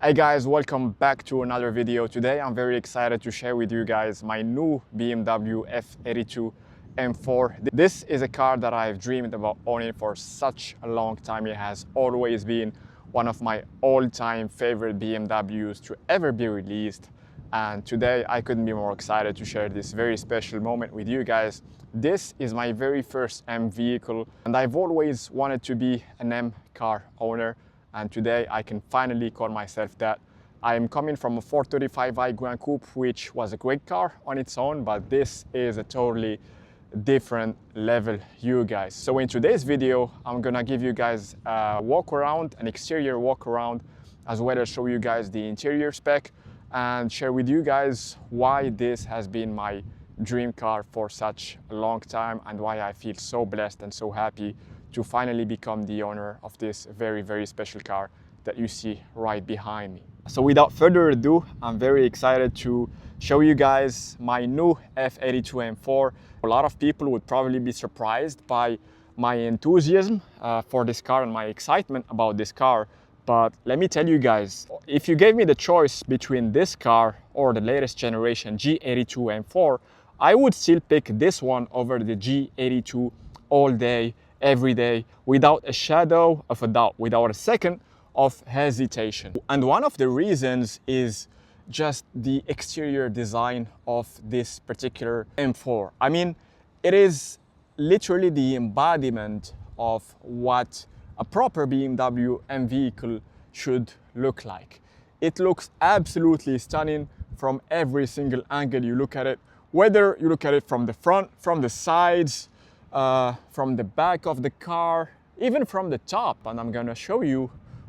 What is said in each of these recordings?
Hey guys, welcome back to another video. Today I'm very excited to share with you guys my new BMW F82 M4. This is a car that I've dreamed about owning for such a long time. It has always been one of my all-time favorite BMWs to ever be released. And today I couldn't be more excited to share this very special moment with you guys. This is my very first M vehicle and I've always wanted to be an M car owner. And today I can finally call myself that. I am coming from a 435i Grand Coupe, which was a great car on its own, but this is a totally different level, you guys. So in today's video, I'm gonna give you guys a walk around, an exterior walk around, as well as show you guys the interior spec and share with you guys why this has been my dream car for such a long time and why I feel so blessed and so happy to finally become the owner of this very, very special car that you see right behind me. So without further ado, I'm very excited to show you guys my new F82 M4. A lot of people would probably be surprised by my enthusiasm for this car and my excitement about this car. But let me tell you guys, if you gave me the choice between this car or the latest generation G82 M4, I would still pick this one over the G82 all day, every day, without a shadow of a doubt, without a second of hesitation. And one of the reasons is just the exterior design of this particular M4. I mean, it is literally the embodiment of what a proper BMW M vehicle should look like. It looks absolutely stunning from every single angle you look at it, whether you look at it from the front, from the sides, from the back of the car, even from the top. And I'm gonna show you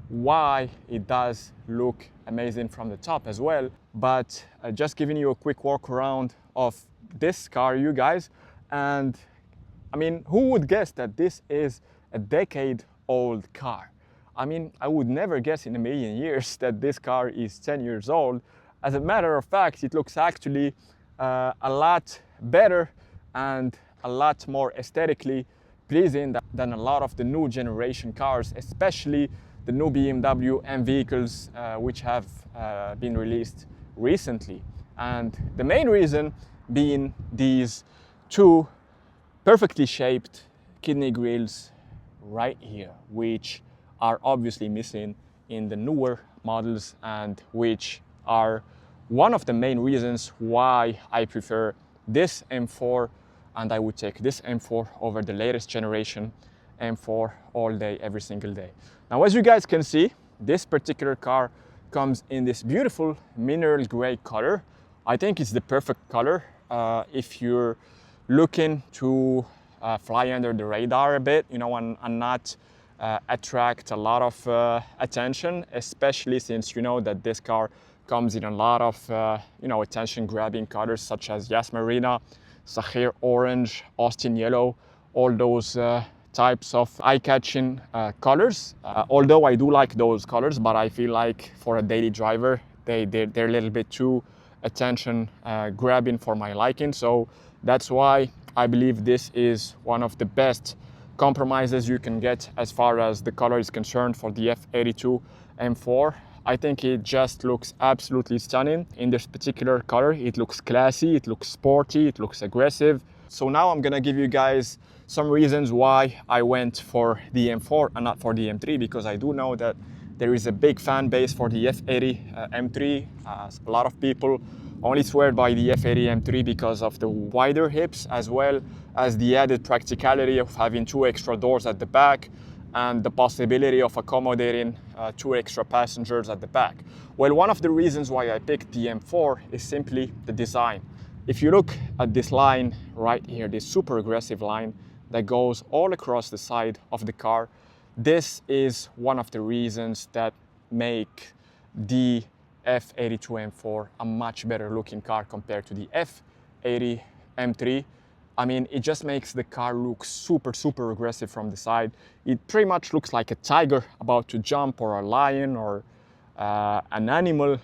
why it does look amazing from the top as well. But just giving you a quick walk around of this car, you guys. And I mean, who would guess that this is a decade-old car? I mean, I would never guess in a million years that this car is 10 years old. As a matter of fact, it looks actually a lot better and a lot more aesthetically pleasing than a lot of the new generation cars, especially the new BMW M vehicles which have been released recently. And the main reason being these two perfectly shaped kidney grills right here, which are obviously missing in the newer models and which are one of the main reasons why I prefer this M4 and I would take this M4 over the latest generation M4 all day, every single day. Now, as you guys can see, this particular car comes in this beautiful mineral gray color. I think it's the perfect color if you're looking to fly under the radar a bit, you know, and not attract a lot of attention, especially since you know that this car comes in a lot of you know, attention-grabbing colors such as Yas Marina, Sahir Orange, Austin Yellow, all those types of eye-catching colors. Although I do like those colors, but I feel like for a daily driver, they're a little bit too attention-grabbing for my liking. So that's why I believe this is one of the best compromises you can get as far as the color is concerned for the F82 M4. I think it just looks absolutely stunning in this particular color. It looks classy, it looks sporty, it looks aggressive. So now I'm gonna give you guys some reasons why I went for the M4 and not for the M3, because I do know that there is a big fan base for the F80 M3. A lot of people only swear by the F80 M3 because of the wider hips, as well as the added practicality of having two extra doors at the back and the possibility of accommodating two extra passengers at the back. Well, one of the reasons why I picked the M4 is simply the design. If you look at this line right here, this super aggressive line that goes all across the side of the car, this is one of the reasons that make the F82 M4 a much better looking car compared to the F80 M3. I mean, it just makes the car look super, super aggressive from the side. It pretty much looks like a tiger about to jump, or a lion, or an animal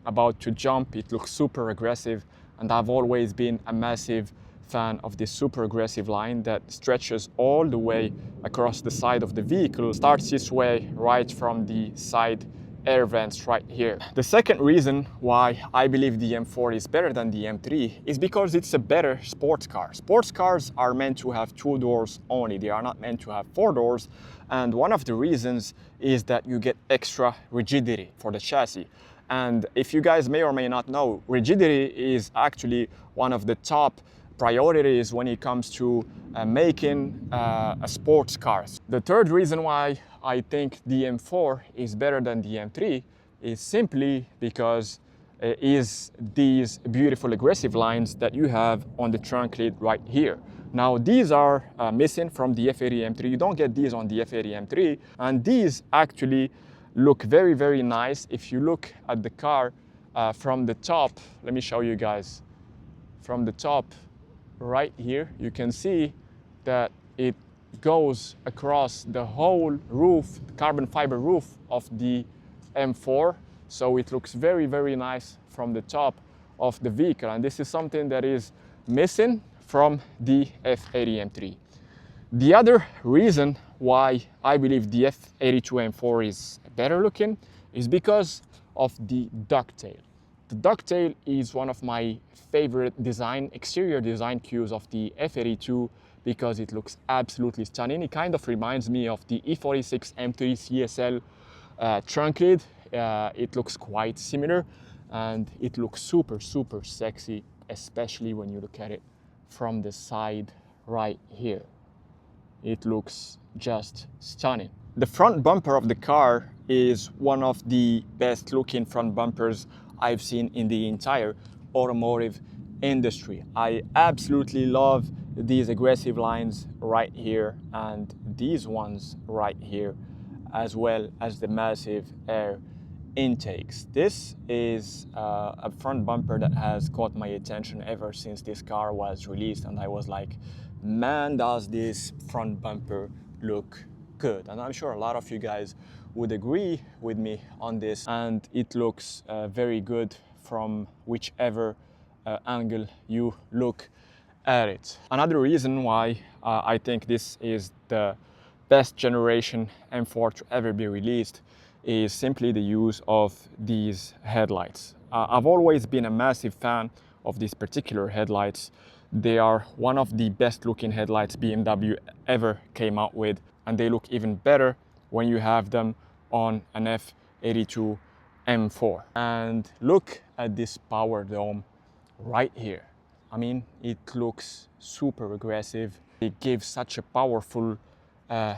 about to jump. It looks super aggressive, and I've always been a massive fan of this super aggressive line that stretches all the way across the side of the vehicle. Starts this way right from the side air vents right here. The second reason why I believe the M4 is better than the M3 is because it's a better sports car. Sports cars are meant to have 2 doors only. They are not meant to have 4 doors. And one of the reasons is that you get extra rigidity for the chassis. And if you guys may or may not know, rigidity is actually one of the top priorities when it comes to making a sports cars. The third reason why I think the M4 is better than the M3 is simply because is these beautiful aggressive lines that you have on the trunk lid right here. Now these are missing from the F80 M3. You don't get these on the F80 M3, and these actually look very, very nice. If you look at the car from the top, let me show you guys. From the top right here, you can see that it goes across the whole roof, the carbon fiber roof of the M4. So it looks very, very nice from the top of the vehicle. And this is something that is missing from the F80 M3. The other reason why I believe the F82 M4 is better looking is because of the ducktail. The ducktail is one of my favorite exterior design cues of the F82 because it looks absolutely stunning. It kind of reminds me of the E46 M3 CSL trunk lid. It looks quite similar, and it looks super, super sexy, especially when you look at it from the side right here. It looks just stunning. The front bumper of the car is one of the best looking front bumpers I've seen in the entire automotive industry. I absolutely love these aggressive lines right here and these ones right here, as well as the massive air intakes. This is a front bumper that has caught my attention ever since this car was released, and I was like, man, does this front bumper look good. And I'm sure a lot of you guys would agree with me on this, and it looks very good from whichever angle you look at it. Another reason why I think this is the best generation M4 to ever be released is simply the use of these headlights. I've always been a massive fan of these particular headlights. They are one of the best looking headlights BMW ever came out with, and they look even better when you have them on an F82 M4. And look at this power dome right here. I mean, it looks super aggressive. It gives such a powerful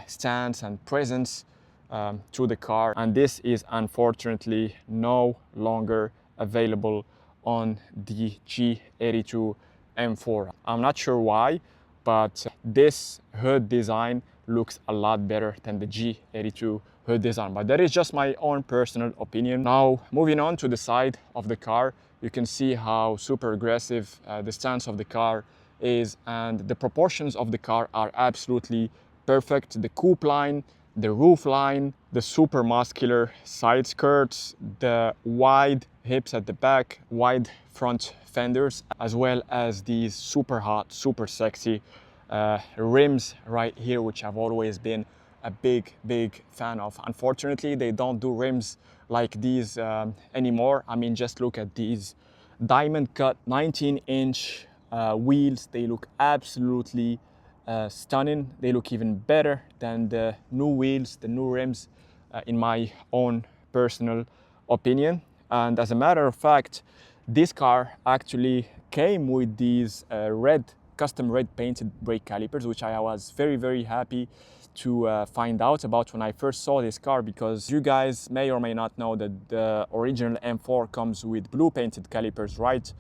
stance and presence to the car, and this is unfortunately no longer available on the G82 M4. I'm not sure why, but this hood design looks a lot better than the G82 hood design, but that is just my own personal opinion. Now, moving on to the side of the car, you can see how super aggressive the stance of the car is, and the proportions of the car are absolutely perfect. The coupe line, the roof line, the super muscular side skirts, the wide hips at the back, wide front fenders, as well as these super hot, super sexy rims right here, which I've always been a big fan of. Unfortunately, they don't do rims like these anymore. I mean, just look at these diamond cut 19-inch wheels. They look absolutely stunning. They look even better than the new wheels, the new rims, in my own personal opinion. And as a matter of fact, this car actually came with these custom red painted brake calipers, which I was very happy to find out about when I first saw this car, because you guys may or may not know that the original M4 comes with blue painted calipers right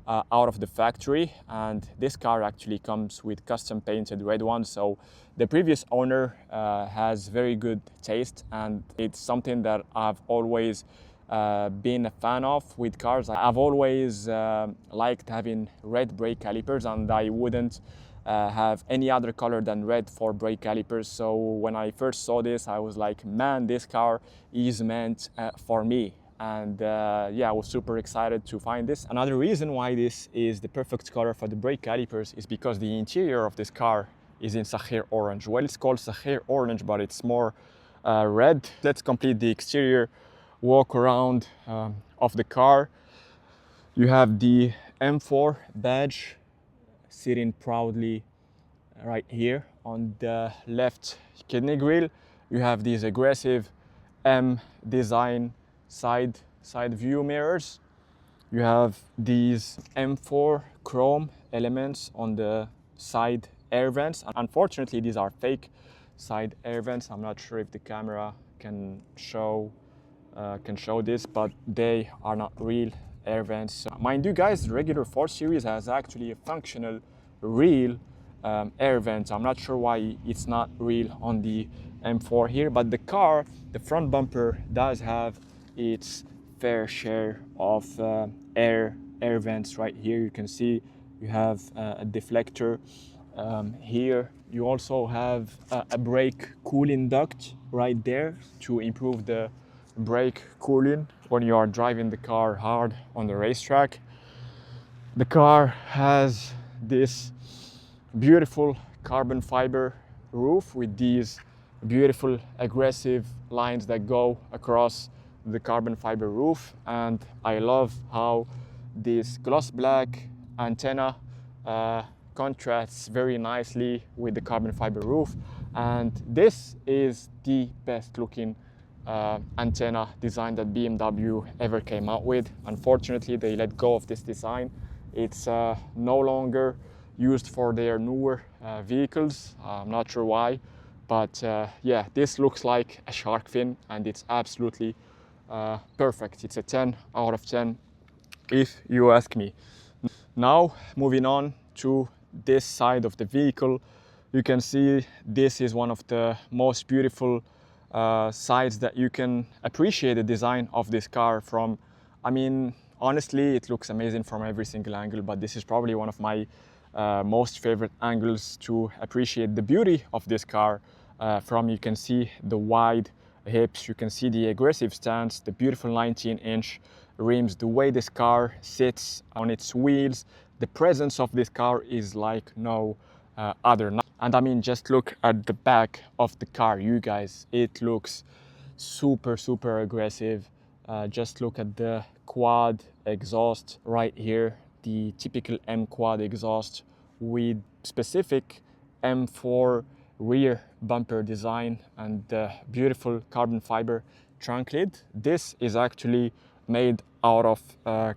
out of the factory, and this car actually comes with custom painted red ones. So the previous owner has very good taste, and it's something that I've always been a fan of with cars. I've always liked having red brake calipers, and I wouldn't have any other color than red for brake calipers. So when I first saw this, I was like, man, this car is meant for me. And yeah, I was super excited to find this. Another reason why this is the perfect color for the brake calipers is because the interior of this car is in Sakhir orange. Well, it's called Sakhir orange, but it's more red. Let's complete the exterior walk around of the car. You have the M4 badge sitting proudly right here on the left kidney grille. You have these aggressive M design side view mirrors. You have these M4 chrome elements on the side air vents. Unfortunately, these are fake side air vents. I'm not sure if the camera can show this, but they are not real air vents. Mind you guys, the regular 4 Series has actually a functional real air vent. I'm not sure why it's not real on the M4 here, but the car, the front bumper does have its fair share of air vents right here. You can see you have a deflector here. You also have a brake cooling duct right there to improve the brake cooling when you are driving the car hard on the racetrack. The car has this beautiful carbon fiber roof with these beautiful aggressive lines that go across the carbon fiber roof, and I love how this gloss black antenna contrasts very nicely with the carbon fiber roof, and this is the best looking antenna design that BMW ever came out with. Unfortunately, they let go of this design. It's no longer used for their newer vehicles. I'm not sure why, but yeah, this looks like a shark fin, and it's absolutely perfect. It's a 10 out of 10 if you ask me. Now moving on to this side of the vehicle, you can see this is one of the most beautiful sides that you can appreciate the design of this car from. I mean, honestly, it looks amazing from every single angle, but this is probably one of my most favorite angles to appreciate the beauty of this car from. You can see the wide hips, you can see the aggressive stance, the beautiful 19-inch rims, the way this car sits on its wheels. The presence of this car is like no other. And I mean, just look at the back of the car, you guys. It looks super aggressive. Just look at the quad exhaust right here, the typical M quad exhaust with specific M4 rear bumper design and the beautiful carbon fiber trunk lid. This is actually made out of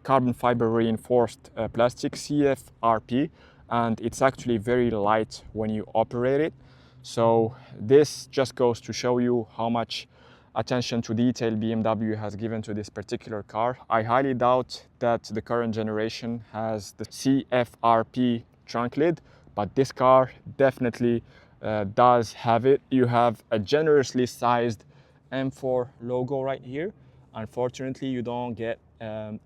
carbon fiber reinforced plastic CFRP, and it's actually very light when you operate it. So this just goes to show you how much attention to detail BMW has given to this particular car. I highly doubt that the current generation has the CFRP trunk lid, but this car definitely does have it. You have a generously sized M4 logo right here. Unfortunately, you don't get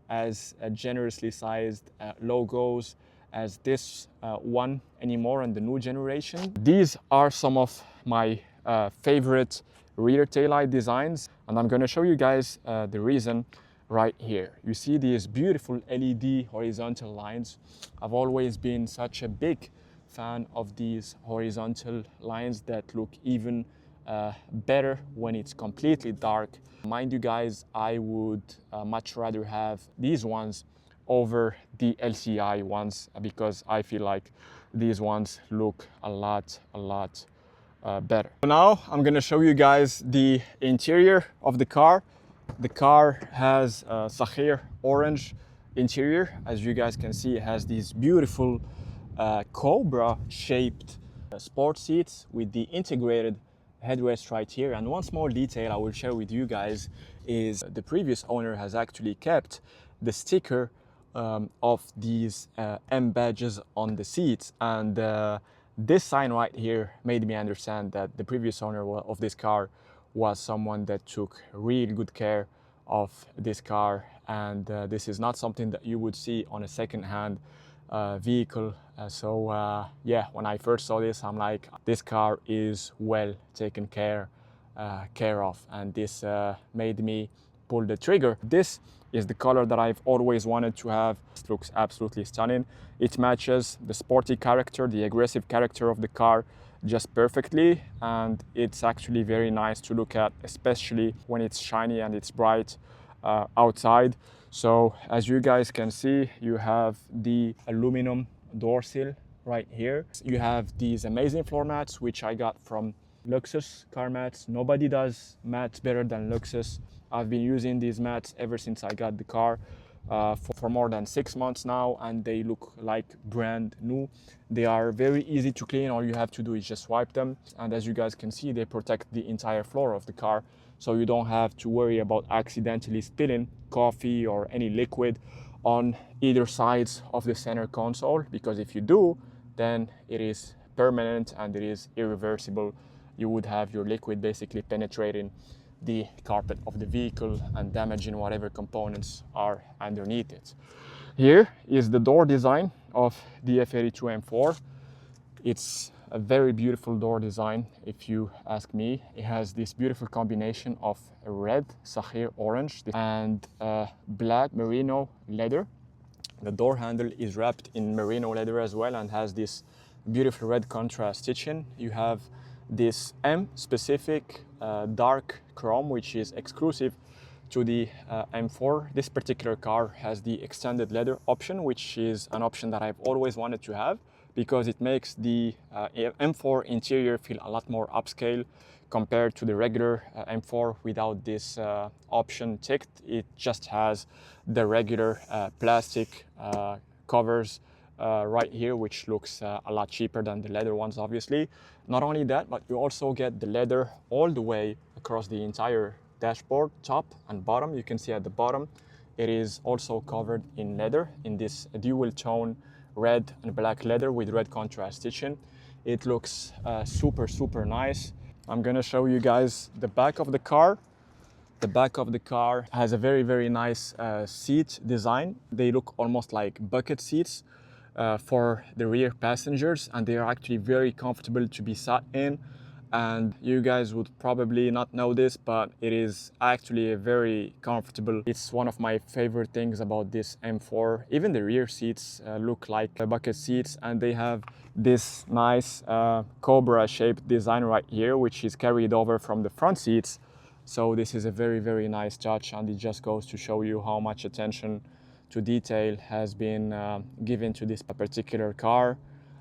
as generously sized logos as this one anymore in the new generation. These are some of my favorite rear taillight designs, and I'm going to show you guys the reason right here. You see these beautiful LED horizontal lines. I've always been such a big fan of these horizontal lines that look even better when it's completely dark. Mind you guys, I would much rather have these ones over the LCI ones because I feel like these ones look a lot better. So now I'm gonna show you guys the interior of the car. The car has a Sakhir orange interior. As you guys can see, it has these beautiful cobra shaped sport seats with the integrated headrest right here. And one small detail I will share with you guys is the previous owner has actually kept the sticker of these M badges on the seats, and this sign right here made me understand that the previous owner of this car was someone that took real good care of this car, and this is not something that you would see on a second-hand vehicle. Yeah, when I first saw this, I'm like, this car is well taken care of, and this made me pull the trigger. This is the color that I've always wanted to have. It looks absolutely stunning. It matches the sporty character, the aggressive character of the car. just perfectly, and it's actually very nice to look at, especially when it's shiny and it's bright outside. So as you guys can see, you have the aluminum door sill right here. You have these amazing floor mats, which I got from Luxus car mats. Nobody does mats better than Luxus. I've been using these mats ever since I got the car for more than 6 months now, and they look like brand new. They are very easy to clean. All you have to do is just wipe them, and as you guys can see, they protect the entire floor of the car, so you don't have to worry about accidentally spilling coffee or any liquid on either sides of the center console, because if you do, then it is permanent and it is irreversible. You would have your liquid basically penetrating the carpet of the vehicle and damaging whatever components are underneath it. Here is the door design of the F82 M4. It's a very beautiful door design, if you ask me. It has this beautiful combination of red, Sakhir orange, and black merino leather. The door handle is wrapped in merino leather as well and has this beautiful red contrast stitching. You have this M specific dark chrome, which is exclusive to the M4. This particular car has the extended leather option, which is an option that I've always wanted to have, because it makes the M4 interior feel a lot more upscale compared to the regular M4 without this option ticked. It just has the regular plastic covers right here, which looks a lot cheaper than the leather ones, obviously. Not only that, but you also get the leather all the way across the entire dashboard, top and bottom. You can see at the bottom, it is also covered in leather, in this dual tone red and black leather with red contrast stitching. It looks super nice. I'm gonna show you guys the back of the car. The back of the car has a very nice seat design. They look almost like bucket seats for the rear passengers, and they are actually very comfortable to be sat in. And you guys would probably not know this, but it is actually a very comfortable. It's one of my favorite things about this M4. Even the rear seats look like bucket seats, and they have this nice cobra shaped design right here, which is carried over from the front seats. So this is a very nice touch, and it just goes to show you how much attention to detail has been given to this particular car.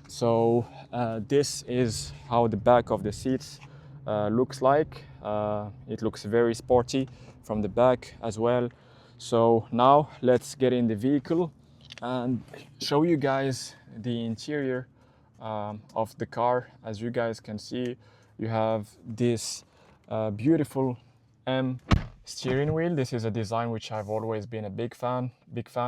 So this is how the back of the seats looks like. It looks very sporty from the back as well. So now let's get in the vehicle and show you guys the interior of the car. As you guys can see, you have this beautiful M steering wheel. This is a design which I've always been a big fan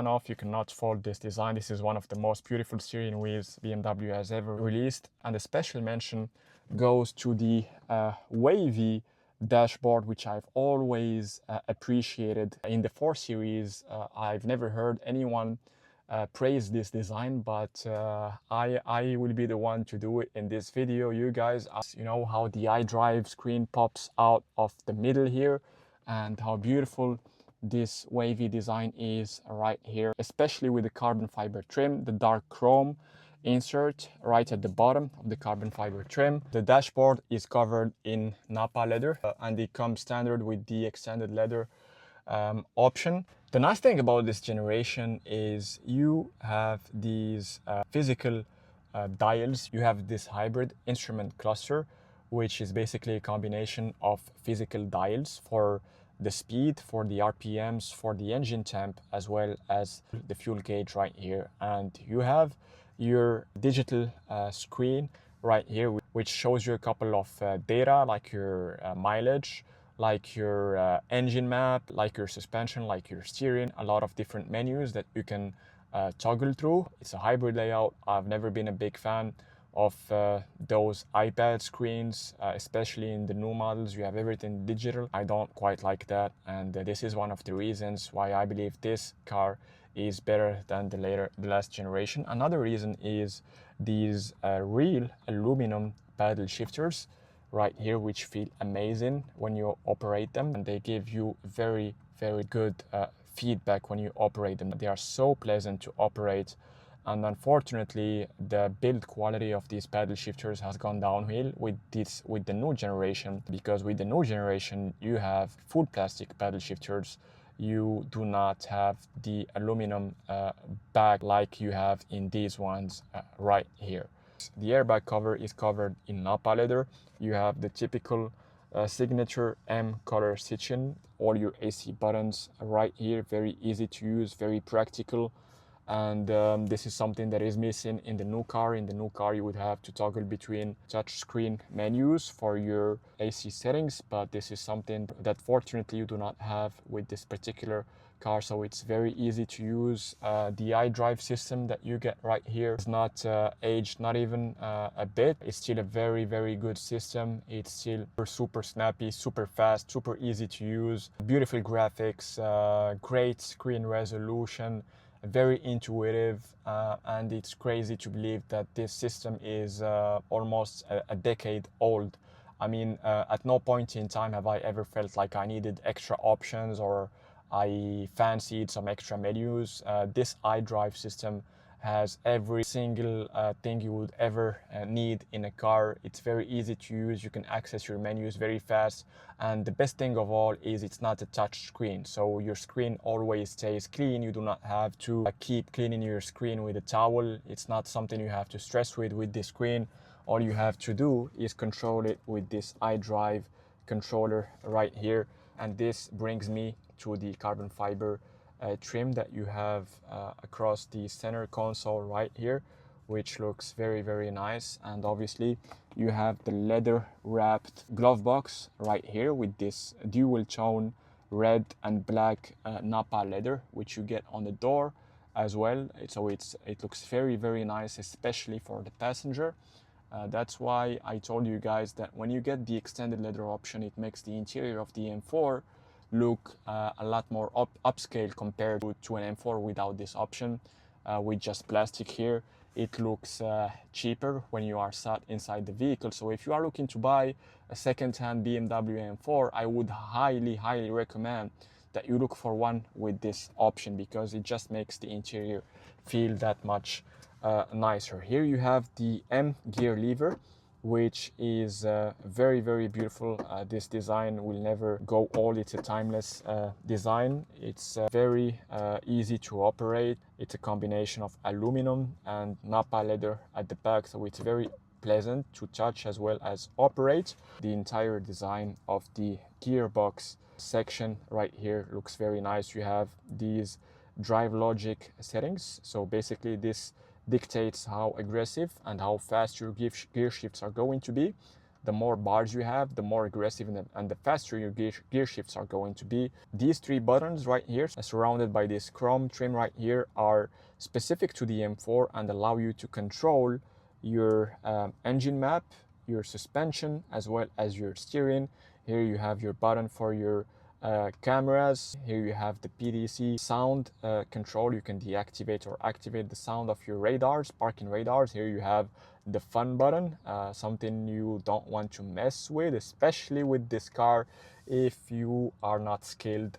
of. You cannot fault this design. This is one of the most beautiful steering wheels BMW has ever released, and a special mention goes to the wavy dashboard, which I've always appreciated. In the 4 Series, I've never heard anyone praise this design, but I will be the one to do it in this video. You guys, you know how the iDrive screen pops out of the middle here, and how beautiful this wavy design is right here, especially with the carbon fiber trim, the dark chrome insert right at the bottom of the carbon fiber trim. The dashboard is covered in Napa leather, and it comes standard with the extended leather option. The nice thing about this generation is you have these physical dials. You have this hybrid instrument cluster, which is basically a combination of physical dials for the speed, for the RPMs, for the engine temp, as well as the fuel gauge right here. And you have your digital screen right here, which shows you a couple of data, like your mileage, like your engine map, like your suspension, like your steering, a lot of different menus that you can toggle through. It's a hybrid layout. I've never been a big fan of those iPad screens, especially in the new models. You have everything digital. I don't quite like that, and this is one of the reasons why I believe this car is better than the last generation. Another reason is these real aluminum paddle shifters right here, which feel amazing when you operate them, and they give you very good feedback when you operate them. They are so pleasant to operate, And unfortunately, the build quality of these paddle shifters has gone downhill with the new generation, because with the new generation you have full plastic paddle shifters. You do not have the aluminum bag like you have in these ones right here. The airbag cover is covered in Napa leather. You have the typical signature M color stitching. All your AC buttons right here, very easy to use, very practical. And this is something that is missing in the new car. In the new car, you would have to toggle between touchscreen menus for your AC settings, but this is something that fortunately you do not have with this particular car, so it's very easy to use. The iDrive system that you get right here is not aged, not even a bit. It's still a very, very good system. It's still super snappy, super fast, super easy to use, beautiful graphics, great screen resolution, very intuitive, and it's crazy to believe that this system is almost a decade old. I mean, at no point in time have I ever felt like I needed extra options or I fancied some extra menus. This iDrive system has every single thing you would ever need in a car. It's very easy to use. You can access your menus very fast. And the best thing of all is it's not a touch screen. So your screen always stays clean. You do not have to keep cleaning your screen with a towel. It's not something you have to stress with this screen. All you have to do is control it with this iDrive controller right here. And this brings me to the carbon fiber trim that you have across the center console right here, which looks very, very nice. And obviously you have the leather wrapped glove box right here with this dual tone red and black Napa leather, which you get on the door as well. So it looks very, very nice, especially for the passenger. That's why I told you guys that when you get the extended leather option, it makes the interior of the M4 look a lot more upscale compared to an M4 without this option. With just plastic here, it looks cheaper when you are sat inside the vehicle. So if you are looking to buy a second-hand BMW M4, I would highly recommend that you look for one with this option, because it just makes the interior feel that much nicer. Here you have the M gear lever, which is very, very beautiful. This design will never go old. It's a timeless design. It's very easy to operate. It's a combination of aluminum and Napa leather at the back, so it's very pleasant to touch as well as operate. The entire design of the gearbox section right here looks very nice. You have these drive logic settings, so basically this dictates how aggressive and how fast your gear shifts are going to be. The more bars you have, the more aggressive and the faster your gear shifts are going to be. These three buttons right here, surrounded by this chrome trim right here, are specific to the M4 and allow you to control your engine map, your suspension, as well as your steering. Here you have your button for your cameras. Here you have the PDC sound control. You can deactivate or activate the sound of your radars, parking radars. Here you have the fun button, something you don't want to mess with, especially with this car if you are not skilled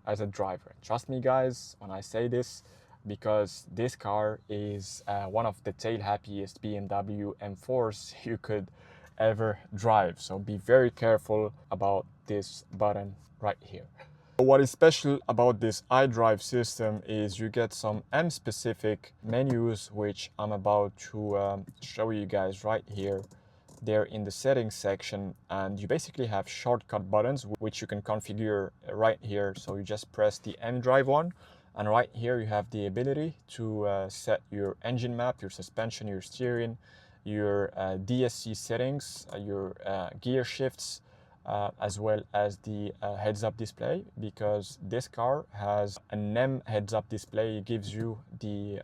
as a driver. Trust me guys when I say this, because this car is one of the tail happiest BMW M4s you could ever drive. So be very careful about this button right here. What is special about this iDrive system is you get some M specific menus, which I'm about to show you guys right here. They're in the settings section, and you basically have shortcut buttons which you can configure right here. So you just press the M drive one, and right here you have the ability to set your engine map, your suspension, your steering, your DSC settings, your gear shifts, as well as the heads-up display, because this car has an M heads-up display. It gives you the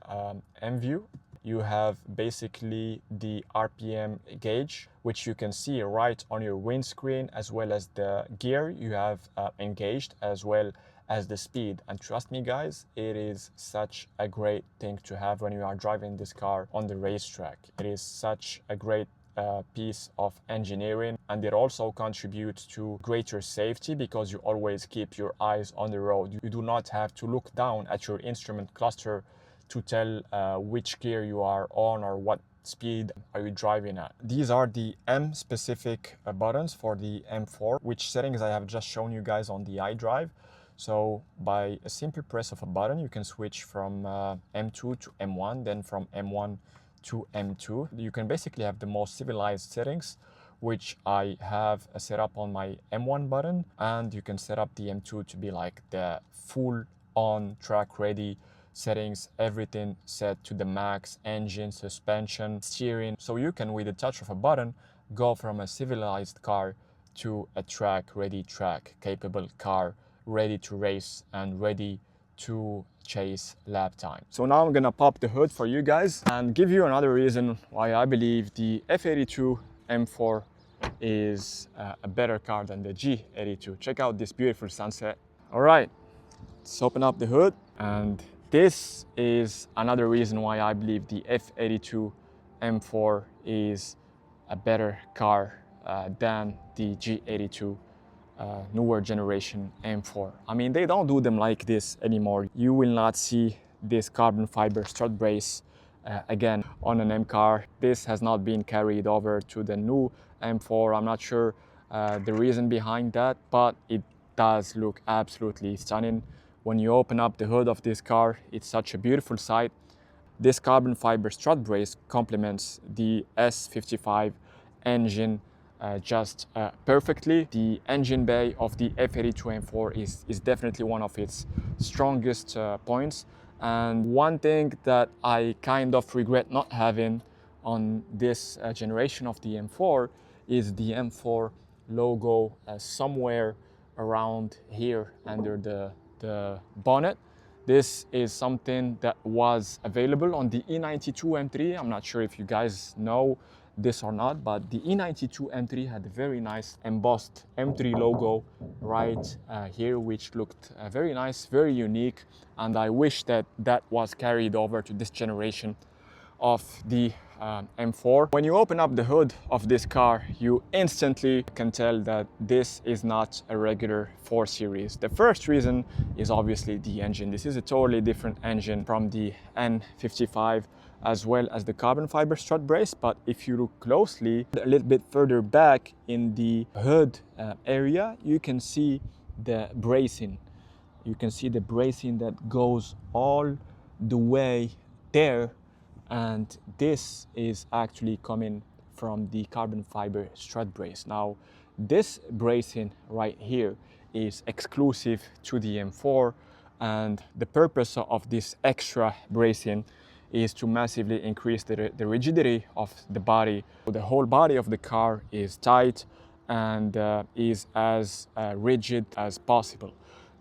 M view. You have basically the RPM gauge, which you can see right on your windscreen, as well as the gear you have engaged, as well as the speed. And trust me guys, it is such a great thing to have when you are driving this car on the racetrack. It is such a great piece of engineering, and it also contributes to greater safety because you always keep your eyes on the road. You do not have to look down at your instrument cluster to tell which gear you are on or what speed are you driving at. These are the M specific buttons for the M4, which settings I have just shown you guys on the iDrive. So by a simple press of a button, you can switch from M2 to M1, then from M1 to M2. You can basically have the most civilized settings, which I have set up on my M1 button, and you can set up the M2 to be like the full on track ready settings, everything set to the max, engine, suspension, steering. So you can, with the touch of a button, go from a civilized car to a track ready, track capable car, ready to race and ready to chase lap time. So now I'm gonna pop the hood for you guys and give you another reason why I believe the F82 M4 is a better car than the G82. Check out this beautiful sunset. All right, let's open up the hood, and this is another reason why I believe the F82 M4 is a better car than the G82 newer generation M4. I mean, they don't do them like this anymore. You will not see this carbon fiber strut brace again on an M car. This has not been carried over to the new M4. I'm not sure the reason behind that, but it does look absolutely stunning. When you open up the hood of this car, it's such a beautiful sight. This carbon fiber strut brace complements the S55 engine just perfectly. The engine bay of the F82 M4 is definitely one of its strongest points. And one thing that I kind of regret not having on this generation of the M4 is the M4 logo somewhere around here under the bonnet. This is something that was available on the E92 M3. I'm not sure if you guys know this or not, but the E92 M3 had a very nice embossed M3 logo right here, which looked very nice, very unique, and I wish that that was carried over to this generation of the M4. When you open up the hood of this car, you instantly can tell that this is not a regular 4 Series. The first reason is obviously the engine. This is a totally different engine from the N55 as well as the carbon fiber strut brace. But if you look closely, a little bit further back in the hood area, you can see the bracing. You can see the bracing that goes all the way there, and this is actually coming from the carbon fiber strut brace. Now, this bracing right here is exclusive to the M4, and the purpose of this extra bracing is to massively increase the rigidity of the body. The whole body of the car is tight and is as rigid as possible.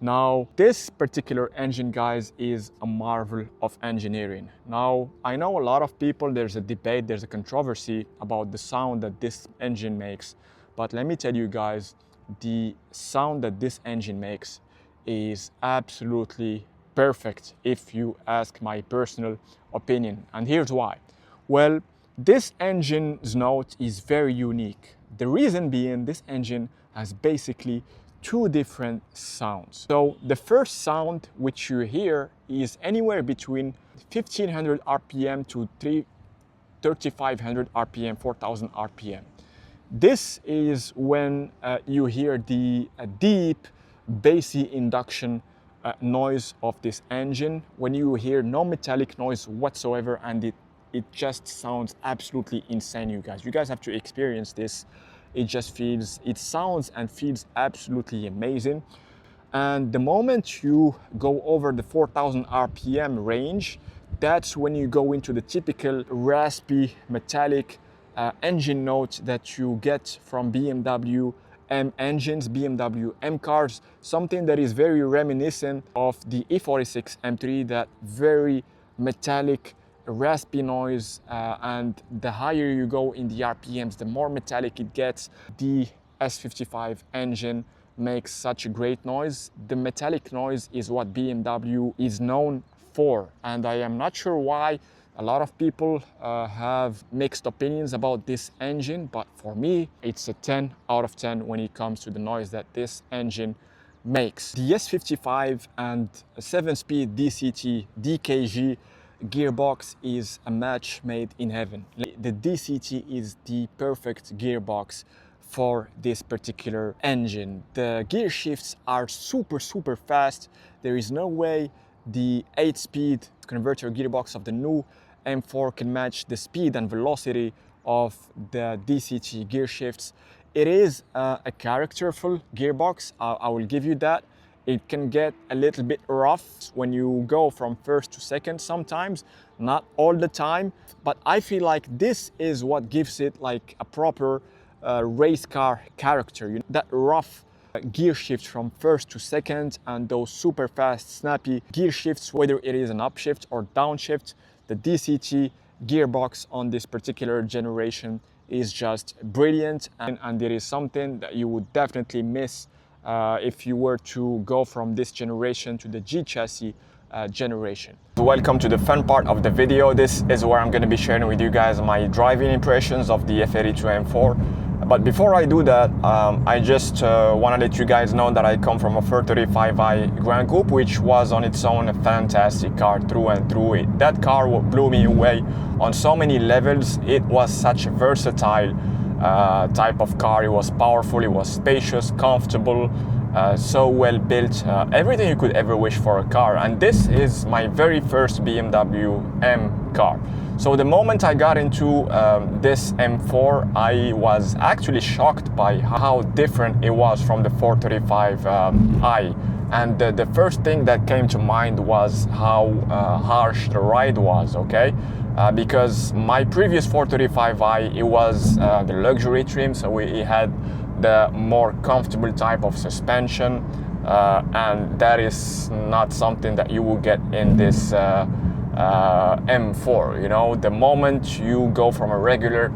Now, this particular engine, guys, is a marvel of engineering. Now, I know a lot of people, there's a debate, there's a controversy about the sound that this engine makes. But let me tell you guys, the sound that this engine makes is absolutely perfect if you ask my personal opinion. And here's why. Well, this engine's note is very unique. The reason being, this engine has basically 2 different sounds. So the first sound which you hear is anywhere between 1500 RPM to 3500 RPM, 4000 RPM. This is when you hear the deep bassy induction noise of this engine, when you hear no metallic noise whatsoever, and it just sounds absolutely insane. You guys have to experience this. It just feels, it sounds and feels absolutely amazing. And the moment you go over the 4000 RPM range, that's when you go into the typical raspy metallic engine note that you get from BMW M engines, BMW M cars, something that is very reminiscent of the E46 M3, that very metallic raspy noise, and the higher you go in the RPMs, the more metallic it gets. The S55 engine makes such a great noise. The metallic noise is what BMW is known for, and I am not sure why a lot of people have mixed opinions about this engine, but for me, it's a 10 out of 10 when it comes to the noise that this engine makes. The S55 and 7-speed DCT DKG gearbox is a match made in heaven. The DCT is the perfect gearbox for this particular engine. The gear shifts are super fast. There is no way the 8-speed converter gearbox of the new M4 can match the speed and velocity of the DCT gear shifts. It is a characterful gearbox, I will give you that. It can get a little bit rough when you go from first to second sometimes, not all the time, but I feel like this is what gives it like a proper race car character. That rough gear shift from first to second and those super fast snappy gear shifts, whether it is an upshift or downshift, the DCT gearbox on this particular generation is just brilliant, and it is something that you would definitely miss if you were to go from this generation to the G chassis generation. Welcome to the fun part of the video. This is where I'm going to be sharing with you guys my driving impressions of the F82 M4. But before I do that, I just want to let you guys know that I come from a 435i Grand Coupe, which was on its own a fantastic car through and through. That car blew me away on so many levels. It was such a versatile type of car. It was powerful, it was spacious, comfortable, so well built, everything you could ever wish for a car. And this is my very first BMW M car. So the moment I got into this M4, I was actually shocked by how different it was from the 435i. And the first thing that came to mind was how harsh the ride was, okay? Because my previous 435i, it was the luxury trim, so it had the more comfortable type of suspension, and that is not something that you will get in this M4. You know, the moment you go from a regular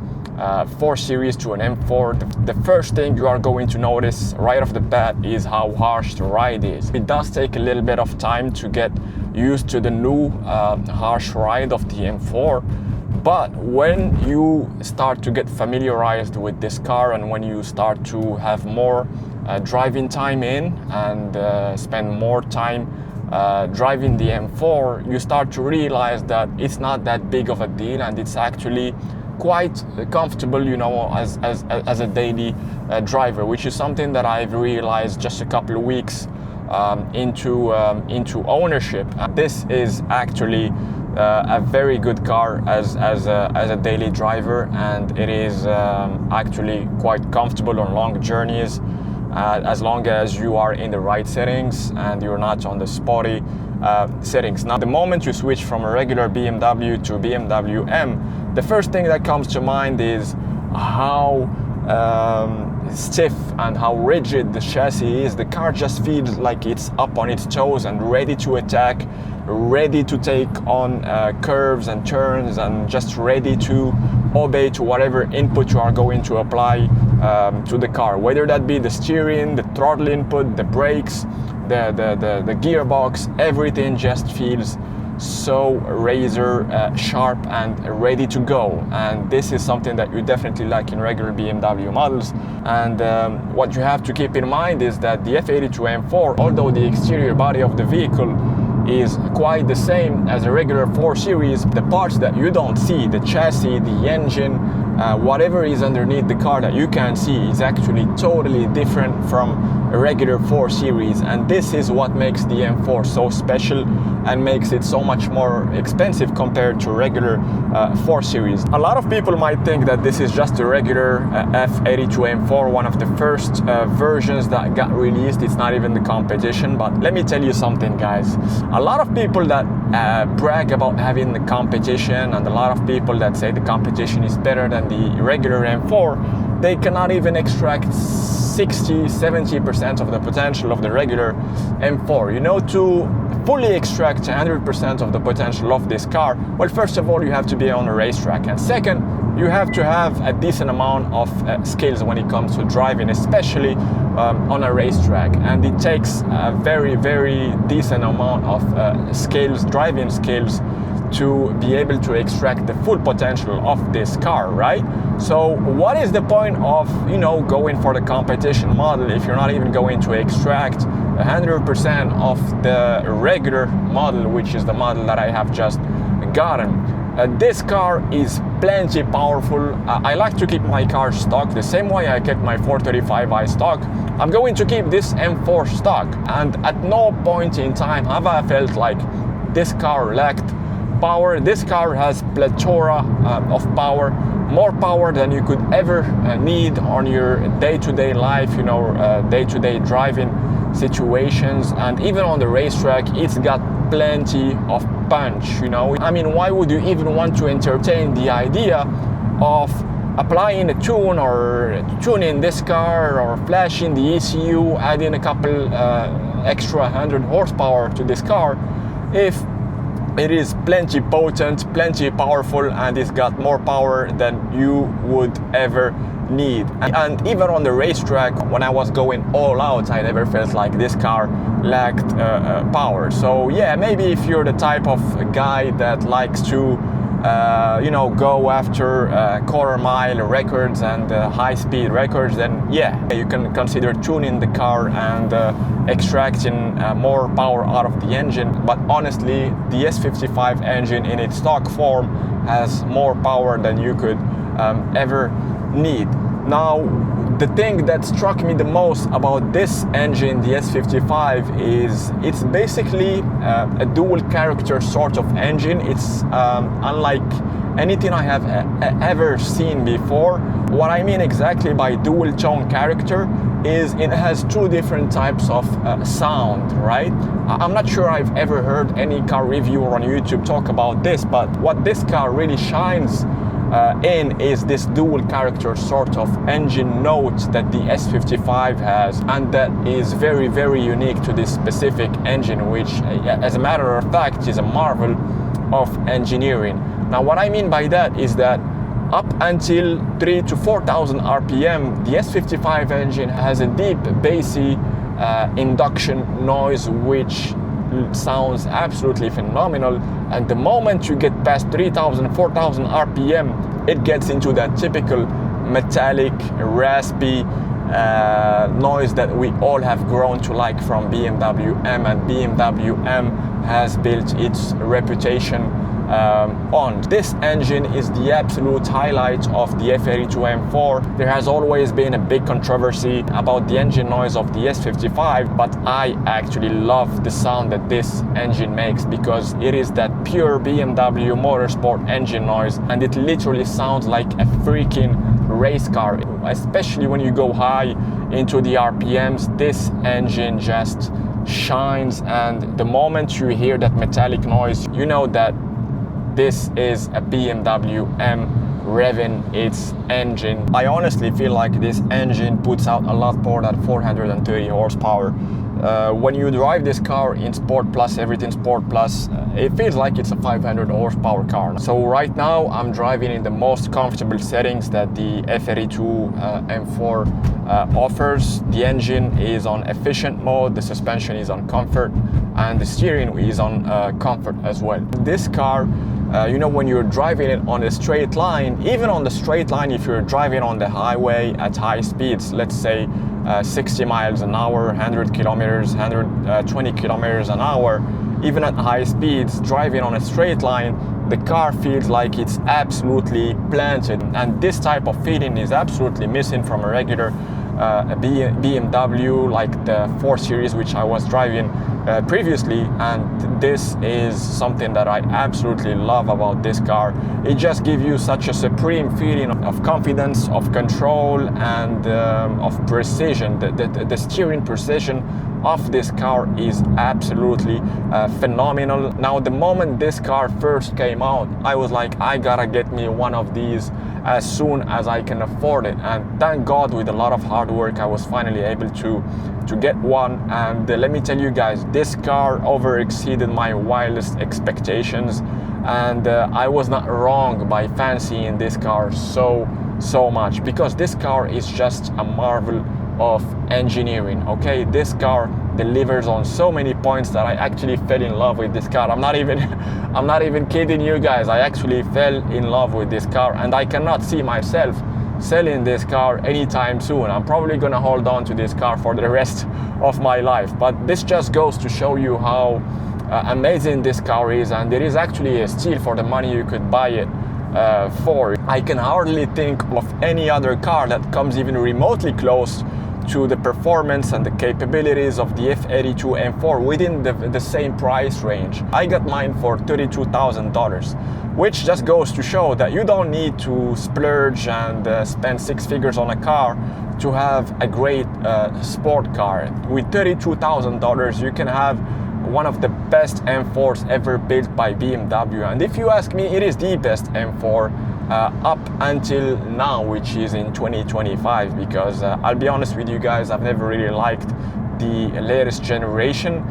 4 Series to an M4, the first thing you are going to notice right off the bat is how harsh the ride is. It does take a little bit of time to get used to the new harsh ride of the M4, but when you start to get familiarized with this car and when you start to have more driving time in and spend more time driving the M4, you start to realize that it's not that big of a deal, and it's actually quite comfortable, you know, as a daily driver, which is something that I've realized just a couple of weeks into ownership. This is actually a very good car as a daily driver, and it is actually quite comfortable on long journeys, as long as you are in the right settings and you're not on the spotty settings. Now, the moment you switch from a regular BMW to BMW M, the first thing that comes to mind is how stiff and how rigid the chassis is. The car just feels like it's up on its toes and ready to attack, ready to take on curves and turns, and just ready to obey to whatever input you are going to apply to the car, whether that be the steering, the throttle input, the brakes, the gearbox. Everything just feels so razor sharp and ready to go, and this is something that you definitely like in regular BMW models. And what you have to keep in mind is that the F82 M4, although the exterior body of the vehicle is quite the same as a regular 4 Series, the parts that you don't see, the chassis, the engine, whatever is underneath the car that you can see, is actually totally different from a regular 4 Series, and this is what makes the M4 so special and makes it so much more expensive compared to regular 4 Series. A lot of people might think that this is just a regular F82 M4, one of the first versions that got released. It's not even the competition, but let me tell you something, guys. A lot of people that brag about having the competition, and a lot of people that say the competition is better than the regular M4, they cannot even extract 60-70% of the potential of the regular M4. You know, to fully extract 100% of the potential of this car, well, first of all, you have to be on a racetrack, and second, you have to have a decent amount of skills when it comes to driving, especially on a racetrack. And it takes a very, very decent amount of skills, driving skills, to be able to extract the full potential of this car, right? So what is the point of, you know, going for the competition model if you're not even going to extract 100% of the regular model, which is the model that I have just forgotten. This car is plenty powerful. I like to keep my car stock the same way I kept my 435i stock. I'm going to keep this M4 stock, and at no point in time have I felt like this car lacked power. This car has plethora of power, more power than you could ever need on your day-to-day life, you know, day-to-day driving situations, and even on the racetrack it's got plenty of punch, you know. I mean, why would you even want to entertain the idea of applying a tune or tuning this car or flashing the ECU, adding a couple extra 100 horsepower to this car if it is plenty potent, plenty powerful, and it's got more power than you would ever need. And even on the racetrack, when I was going all out, I never felt like this car lacked power. So yeah, maybe if you're the type of guy that likes to you know, go after quarter mile records and high speed records, then yeah, you can consider tuning the car and extracting more power out of the engine. But honestly, the S55 engine in its stock form has more power than you could ever need. Now, the thing that struck me the most about this engine, the S55, is it's basically a dual character sort of engine. It's unlike anything I have ever seen before. What I mean exactly by dual tone character is it has two different types of sound, right? I'm not sure I've ever heard any car reviewer on YouTube talk about this, but what this car really shines in is this dual character sort of engine note that the S55 has, and that is very, very unique to this specific engine, which as a matter of fact is a marvel of engineering. Now what I mean by that is that up until 3,000 to 4,000 RPM, the S55 engine has a deep bassy induction noise which sounds absolutely phenomenal, and the moment you get past 3,000, 4,000 RPM, it gets into that typical metallic, raspy noise that we all have grown to like from BMW M, and BMW M has built its reputation on. This engine is the absolute highlight of the F82 M4. There has always been a big controversy about the engine noise of the S55, but I actually love the sound that this engine makes, because it is that pure BMW motorsport engine noise, and it literally sounds like a freaking race car. Especially when you go high into the RPMs, this engine just shines, and the moment you hear that metallic noise, you know that this is a BMW M revving its engine. I honestly feel like this engine puts out a lot more than 430 horsepower. When you drive this car in Sport Plus, everything Sport Plus, it feels like it's a 500 horsepower car. So right now I'm driving in the most comfortable settings that the F82 M4 offers. The engine is on efficient mode, the suspension is on comfort, and the steering is on comfort as well. This car, you know, when you're driving it on a straight line, even on the straight line, if you're driving on the highway at high speeds, let's say 60 miles an hour, 100 kilometers, 120 kilometers an hour, even at high speeds, driving on a straight line, the car feels like it's absolutely planted. And this type of feeling is absolutely missing from a regular BMW like the 4 Series, which I was driving previously, and this is something that I absolutely love about this car. It just gives you such a supreme feeling of confidence, of control, and of precision. The steering precision of this car is absolutely phenomenal. Now, the moment this car first came out, I was like, I gotta get me one of these as soon as I can afford it, and thank God, with a lot of hard work, I was finally able to get one. And let me tell you guys, this car over exceeded my wildest expectations, and I was not wrong by fancying this car so much, because this car is just a marvel of engineering. Okay, this car delivers on so many points that I actually fell in love with this car. I'm not even kidding you guys. I actually fell in love with this car, and I cannot see myself selling this car anytime soon. I'm probably gonna hold on to this car for the rest of my life. But this just goes to show you how amazing this car is, and it is actually a steal for the money you could buy it for. I can hardly think of any other car that comes even remotely close to the performance and the capabilities of the F82 M4 within the same price range. I got mine for $32,000, which just goes to show that you don't need to splurge and spend six figures on a car to have a great sport car. With $32,000 you can have one of the best M4s ever built by BMW, and if you ask me, it is the best M4 up until now, which is in 2025, because I'll be honest with you guys, I've never really liked the latest generation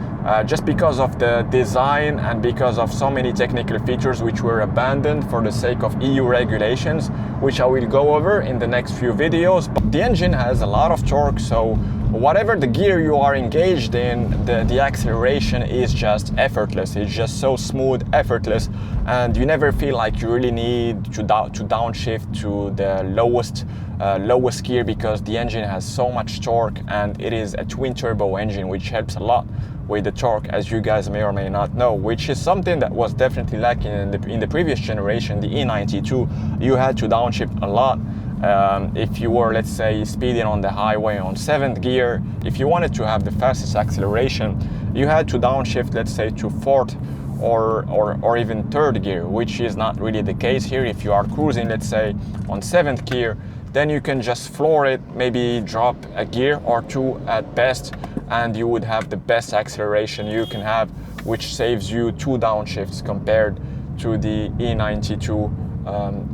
just because of the design and because of so many technical features which were abandoned for the sake of EU regulations, which I will go over in the next few videos. But the engine has a lot of torque, so whatever the gear you are engaged in, the acceleration is just effortless. It's just so smooth, effortless, and you never feel like you really need to downshift to the lowest gear, because the engine has so much torque, and it is a twin turbo engine, which helps a lot with the torque, as you guys may or may not know, which is something that was definitely lacking in the previous generation, the E92. You had to downshift a lot. If you were, let's say, speeding on the highway on 7th gear, if you wanted to have the fastest acceleration, you had to downshift, let's say, to 4th or even 3rd gear, which is not really the case here. If you are cruising, let's say, on 7th gear, then you can just floor it, maybe drop a gear or two at best, and you would have the best acceleration you can have, which saves you 2 downshifts compared to the E92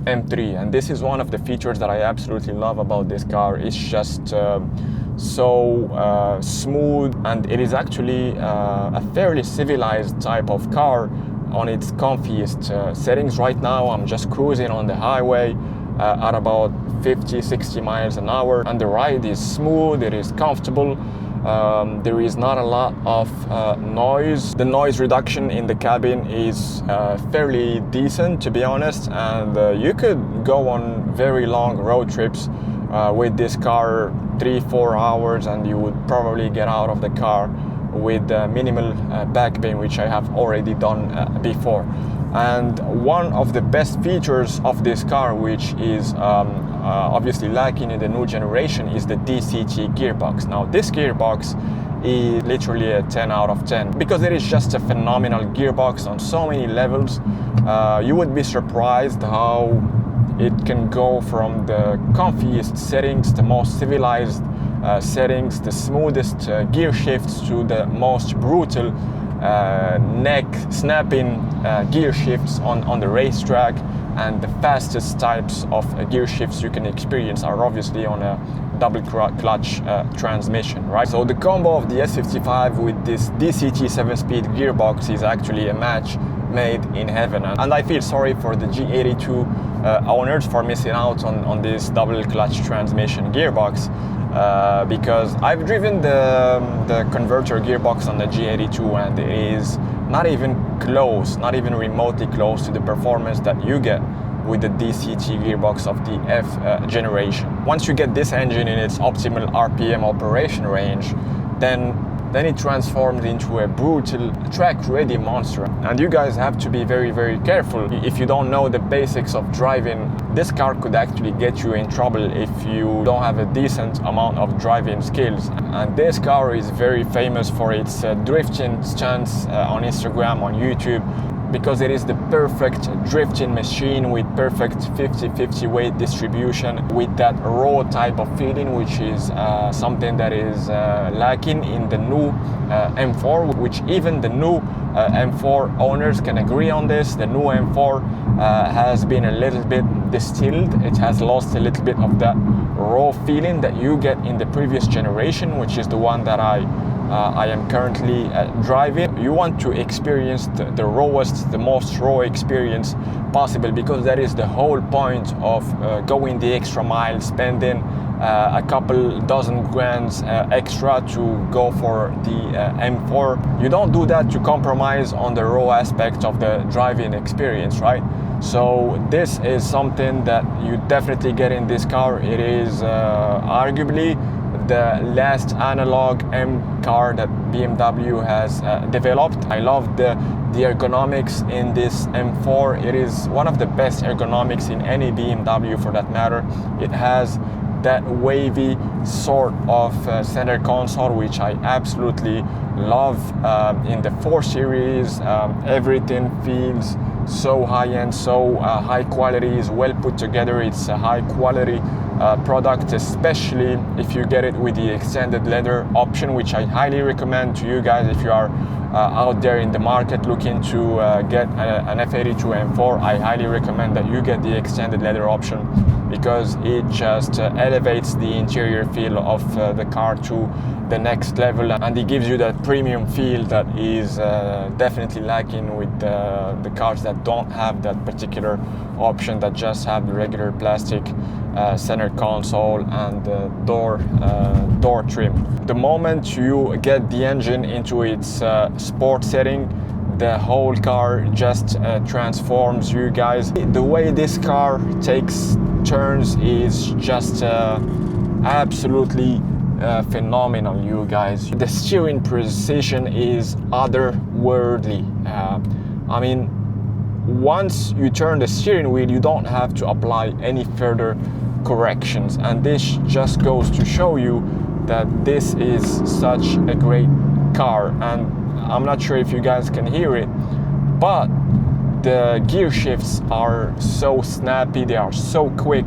M3. And this is one of the features that I absolutely love about this car. It's just so smooth, and it is actually a fairly civilized type of car on its comfiest settings. Right now I'm just cruising on the highway at about 50-60 miles an hour, and the ride is smooth, it is comfortable. There is not a lot of noise. The noise reduction in the cabin is fairly decent, to be honest, and you could go on very long road trips with this car, 3-4 hours, and you would probably get out of the car with minimal back pain, which I have already done before. And one of the best features of this car, which is obviously lacking in the new generation, is the DCT gearbox. Now this gearbox is literally a 10 out of 10 because it is just a phenomenal gearbox on so many levels. You would be surprised how it can go from the comfiest settings, the most civilized settings, the smoothest gear shifts, to the most brutal neck snapping gear shifts on the racetrack. And the fastest types of gear shifts you can experience are obviously on a double clutch transmission, right? So the combo of the S55 with this DCT 7-speed gearbox is actually a match made in heaven. And I feel sorry for the G82 owners for missing out on this double clutch transmission gearbox, because I've driven the converter gearbox on the G82, and it is not even close, not even remotely close to the performance that you get with the DCT gearbox of the F generation. Once you get this engine in its optimal RPM operation range, then it transforms into a brutal track-ready monster. And you guys have to be very, very careful. If you don't know the basics of driving, this car could actually get you in trouble if you don't have a decent amount of driving skills. And this car is very famous for its drifting stunts on Instagram, on YouTube, because it is the perfect drifting machine with perfect 50-50 weight distribution, with that raw type of feeling, which is something that is lacking in the new M4, which even the new M4 owners can agree on this. The new M4 has been a little bit distilled. It has lost a little bit of that raw feeling that you get in the previous generation, which is the one that I am currently driving. You want to experience the rawest, the most raw experience possible, because that is the whole point of going the extra mile, spending a couple dozen grand extra to go for the M4. You don't do that to compromise on the raw aspect of the driving experience, right? So this is something that you definitely get in this car. It is arguably the last analog M car that BMW has developed. I love the ergonomics in this M4. It is one of the best ergonomics in any BMW for that matter. It has that wavy sort of center console, which I absolutely love. In the 4 Series, everything feels so high-end, so high quality, is well put together. It's a high quality product, especially if you get it with the extended leather option, which I highly recommend to you guys if you are out there in the market looking to get an F82 M4. I highly recommend that you get the extended leather option, because it just elevates the interior feel of the car to the next level, and it gives you that premium feel that is definitely lacking with the cars that don't have that particular option, that just have the regular plastic center console and door trim. The moment you get the engine into its sport setting, the whole car just transforms, you guys. The way this car takes turns is just absolutely phenomenal, you guys. The steering precision is otherworldly. I mean, once you turn the steering wheel, you don't have to apply any further corrections, and this just goes to show you that this is such a great car. And I'm not sure if you guys can hear it, but the gear shifts are so snappy, they are so quick,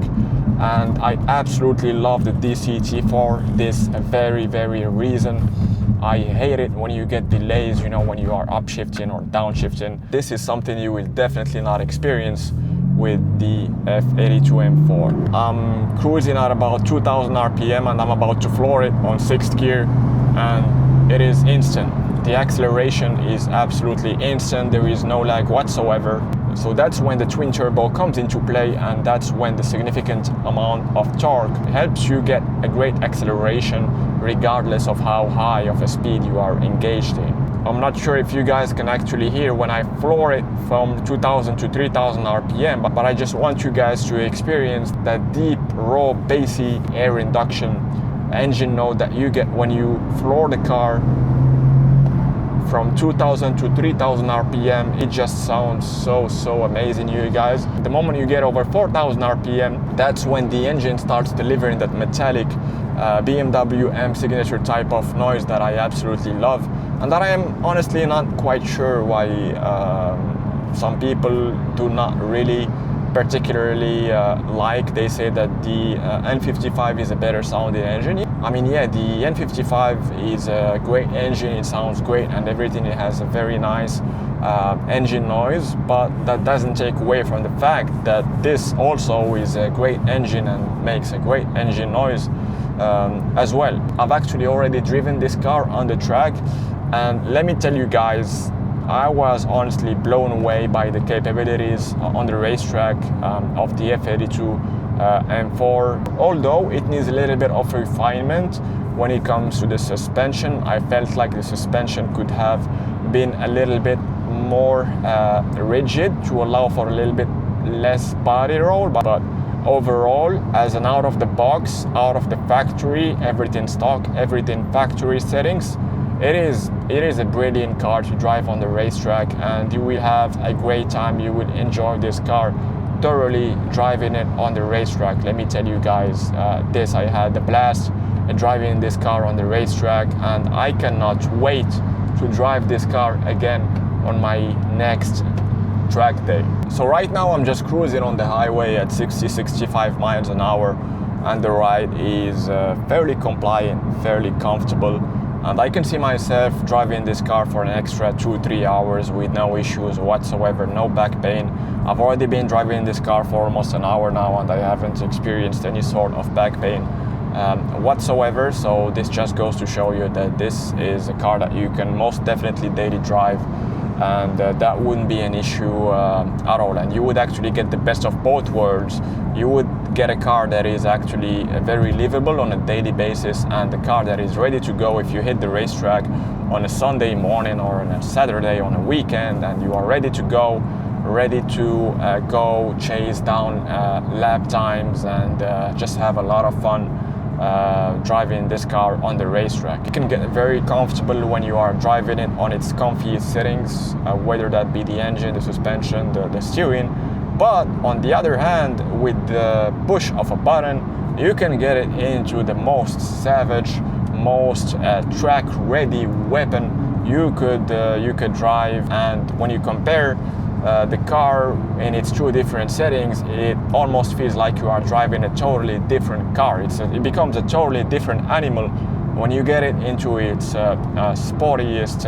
and I absolutely love the DCT for this very reason. I hate it when you get delays, you know, when you are upshifting or downshifting. This is something you will definitely not experience with the F82 M4. I'm cruising at about 2000 RPM and I'm about to floor it on 6th gear, and it is instant. The acceleration is absolutely instant. There is no lag whatsoever. So that's when the twin turbo comes into play, and that's when the significant amount of torque helps you get a great acceleration regardless of how high of a speed you are engaged in. I'm not sure if you guys can actually hear when I floor it from 2000 to 3000 RPM, but I just want you guys to experience that deep, raw, bassy air induction engine note that you get when you floor the car from 2000 to 3000 RPM. It just sounds so amazing, you guys. The moment you get over 4000 RPM, that's when the engine starts delivering that metallic BMW M signature type of noise that I absolutely love, and that I am honestly not quite sure why some people do not really particularly like. They say that the N55 is a better sounding engine. I mean, yeah, the N55 is a great engine, it sounds great and everything, it has a very nice engine noise, but that doesn't take away from the fact that this also is a great engine and makes a great engine noise as well. I've actually already driven this car on the track, and let me tell you guys, I was honestly blown away by the capabilities on the racetrack of the F82 M4. Although it needs a little bit of refinement when it comes to the suspension. I felt like the suspension could have been a little bit more rigid to allow for a little bit less body roll, but overall, as an out of the box, out of the factory, everything stock, everything factory settings, it is a brilliant car to drive on the racetrack, and you will have a great time. You will enjoy this car thoroughly driving it on the racetrack. Let me tell you guys, I had a blast driving this car on the racetrack, and I cannot wait to drive this car again on my next track day. So right now I'm just cruising on the highway at 60-65 miles an hour, and the ride is fairly compliant, fairly comfortable, and I can see myself driving this car for an extra 2-3 hours with no issues whatsoever, no back pain. I've already been driving this car for almost an hour now, and I haven't experienced any sort of back pain whatsoever. So this just goes to show you that this is a car that you can most definitely daily drive, and that wouldn't be an issue at all, and you would actually get the best of both worlds. You would get a car that is actually very livable on a daily basis, and a car that is ready to go if you hit the racetrack on a Sunday morning or on a Saturday, on a weekend, and you are ready to go, ready to go chase down lap times and just have a lot of fun driving this car on the racetrack. You can get very comfortable when you are driving it on its comfy settings, whether that be the engine, the suspension, the steering. But on the other hand, with the push of a button, you can get it into the most savage, most track-ready weapon you could drive. And when you compare the car in its two different settings, it almost feels like you are driving a totally different car. It becomes a totally different animal when you get it into its sportiest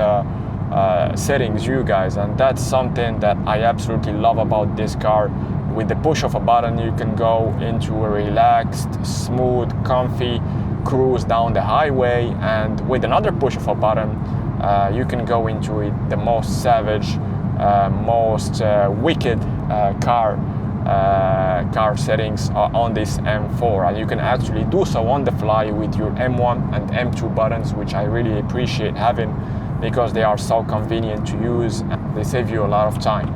settings, you guys. And that's something that I absolutely love about this car. With the push of a button, you can go into a relaxed, smooth, comfy cruise down the highway, and with another push of a button, you can go into the most savage, most wicked car settings on this M4, and you can actually do so on the fly with your M1 and M2 buttons, which I really appreciate having because they are so convenient to use and they save you a lot of time.